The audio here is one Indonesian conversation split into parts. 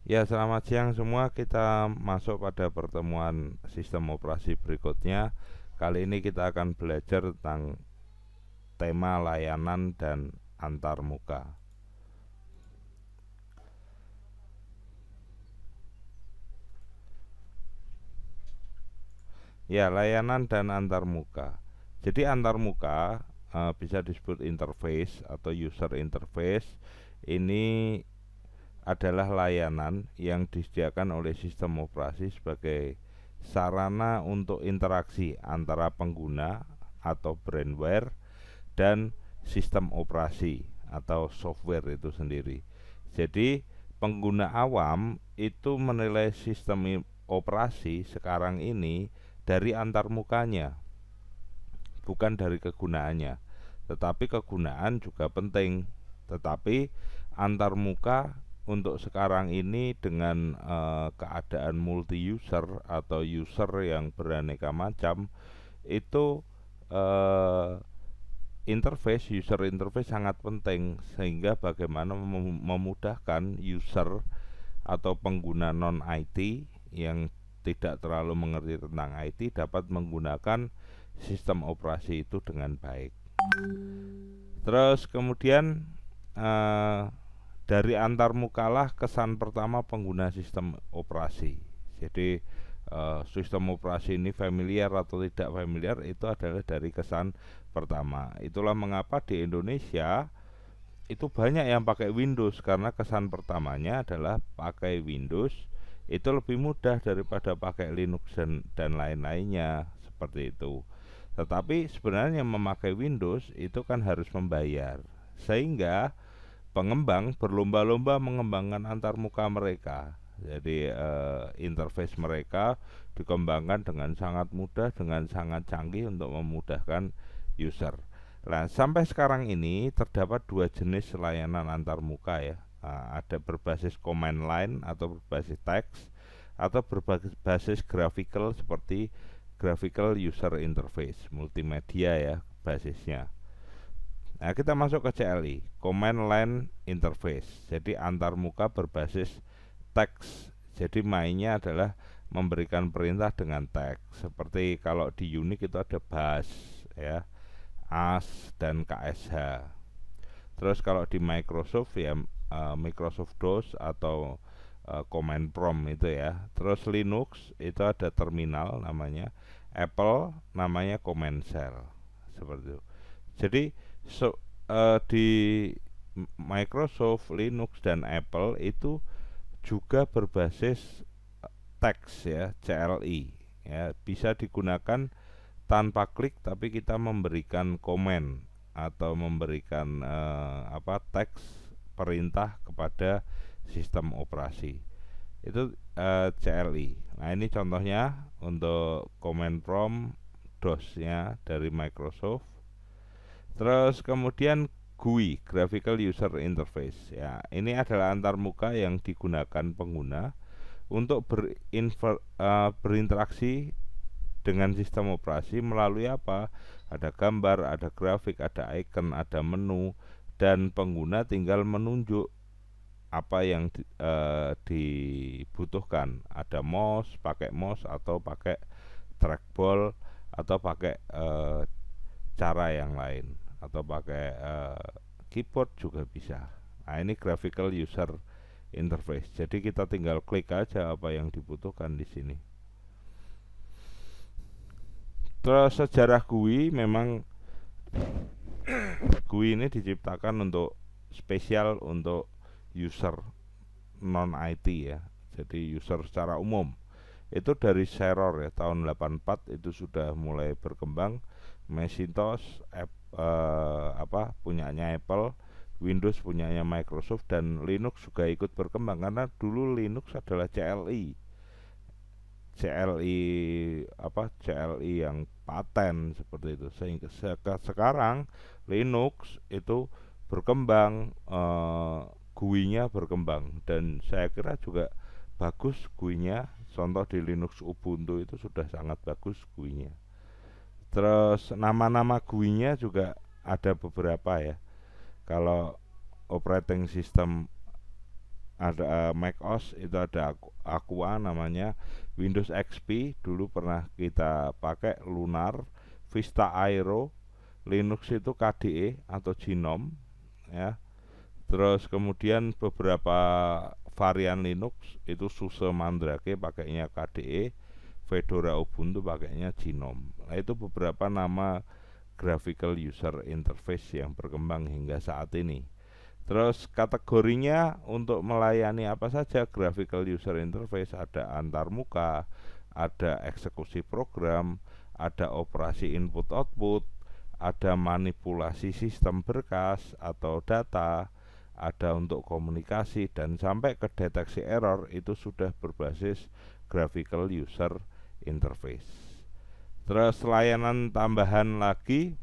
Ya, selamat siang semua. Kita masuk pada pertemuan sistem operasi berikutnya. Kali ini kita akan belajar tentang tema layanan dan antarmuka. Ya, layanan dan antarmuka. Jadi antarmuka bisa disebut interface atau user interface. Ini adalah layanan yang disediakan oleh sistem operasi sebagai sarana untuk interaksi antara pengguna atau brandware dan sistem operasi atau software itu sendiri. Jadi pengguna awam itu menilai sistem operasi sekarang ini dari antarmukanya, bukan dari kegunaannya. Tetapi kegunaan juga penting. Tetapi antarmuka untuk sekarang ini dengan keadaan multi user atau user yang beraneka macam itu eh, user interface sangat penting, sehingga bagaimana memudahkan user atau pengguna non IT yang tidak terlalu mengerti tentang IT dapat menggunakan sistem operasi itu dengan baik. Terus kemudian eh, dari antarmukalah kesan pertama pengguna sistem operasi. Jadi sistem operasi ini familiar atau tidak familiar itu adalah dari kesan pertama. Itulah mengapa di Indonesia itu banyak yang pakai Windows, karena kesan pertamanya adalah pakai Windows itu lebih mudah daripada pakai Linux dan lain-lainnya seperti itu. Tetapi sebenarnya memakai Windows itu kan harus membayar, sehingga pengembang berlomba-lomba mengembangkan antarmuka mereka. Jadi interface mereka dikembangkan dengan sangat mudah, dengan sangat canggih untuk memudahkan user. Nah, sampai sekarang ini terdapat dua jenis layanan antarmuka ya. Ada berbasis command line atau berbasis teks, atau berbasis graphical seperti graphical user interface, multimedia ya basisnya. Nah, kita masuk ke CLI, Command Line Interface. Jadi antarmuka berbasis teks. Jadi mainnya adalah memberikan perintah dengan teks. Seperti kalau di Unix itu ada bash ya, AS dan KSH. Terus kalau di Microsoft ya Microsoft DOS atau command prompt itu ya. Terus Linux itu ada terminal namanya, Apple namanya command shell. Seperti itu. Jadi di Microsoft, Linux dan Apple itu juga berbasis teks ya, CLI ya, bisa digunakan tanpa klik tapi kita memberikan komen atau memberikan teks perintah kepada sistem operasi itu CLI. Nah, ini contohnya untuk command prompt DOS-nya dari Microsoft. Terus kemudian GUI, Graphical User Interface. Ya, ini adalah antarmuka yang digunakan pengguna untuk berinteraksi dengan sistem operasi melalui apa? Ada gambar, ada grafik, ada icon, ada menu, dan pengguna tinggal menunjuk apa yang dibutuhkan. Ada mouse, pakai mouse atau pakai trackball atau pakai cara yang lain, atau pakai keyboard juga bisa. Nah, ini graphical user interface. Jadi kita tinggal klik aja apa yang dibutuhkan di sini. Terus sejarah GUI, memang GUI ini diciptakan untuk spesial untuk user non IT ya. Jadi user secara umum. Itu dari Seror ya, tahun 84 itu sudah mulai berkembang. Macintosh punyanya Apple, Windows punyanya Microsoft, dan Linux juga ikut berkembang karena dulu Linux adalah CLI. CLI yang paten seperti itu, sehingga sekarang Linux itu berkembang, GUI-nya berkembang, dan saya kira juga bagus GUI-nya. Contoh di Linux Ubuntu itu sudah sangat bagus GUI-nya. Terus nama-nama GUI-nya juga ada beberapa ya. Kalau operating system ada Mac OS itu ada Aqua namanya, Windows XP dulu pernah kita pakai Lunar, Vista Aero, Linux itu KDE atau Gnome ya. Terus kemudian beberapa varian Linux itu SUSE Mandrake pakainya KDE, Fedora Ubuntu pakainya Gnome. Nah, itu beberapa nama graphical user interface yang berkembang hingga saat ini. Terus kategorinya untuk melayani apa saja graphical user interface, ada antarmuka, ada eksekusi program, ada operasi input output, ada manipulasi sistem berkas atau data, ada untuk komunikasi, dan sampai ke deteksi error itu sudah berbasis graphical user interface. Terus layanan tambahan lagi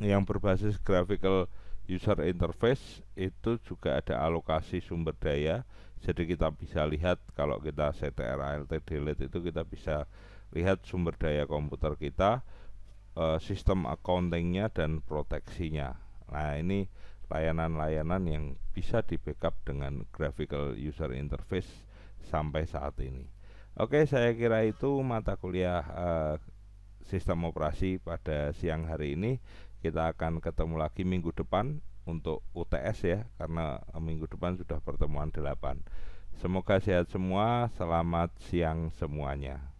yang berbasis graphical user interface itu juga ada alokasi sumber daya. Jadi kita bisa lihat kalau kita ctr alt delete itu kita bisa lihat sumber daya komputer kita, sistem accountingnya dan proteksinya. Nah, ini layanan-layanan yang bisa di backup dengan graphical user interface sampai saat ini. Oke, saya kira itu mata kuliah sistem operasi pada siang hari ini. Kita akan ketemu lagi minggu depan untuk UTS ya, karena minggu depan sudah pertemuan 8. Semoga sehat semua, selamat siang semuanya.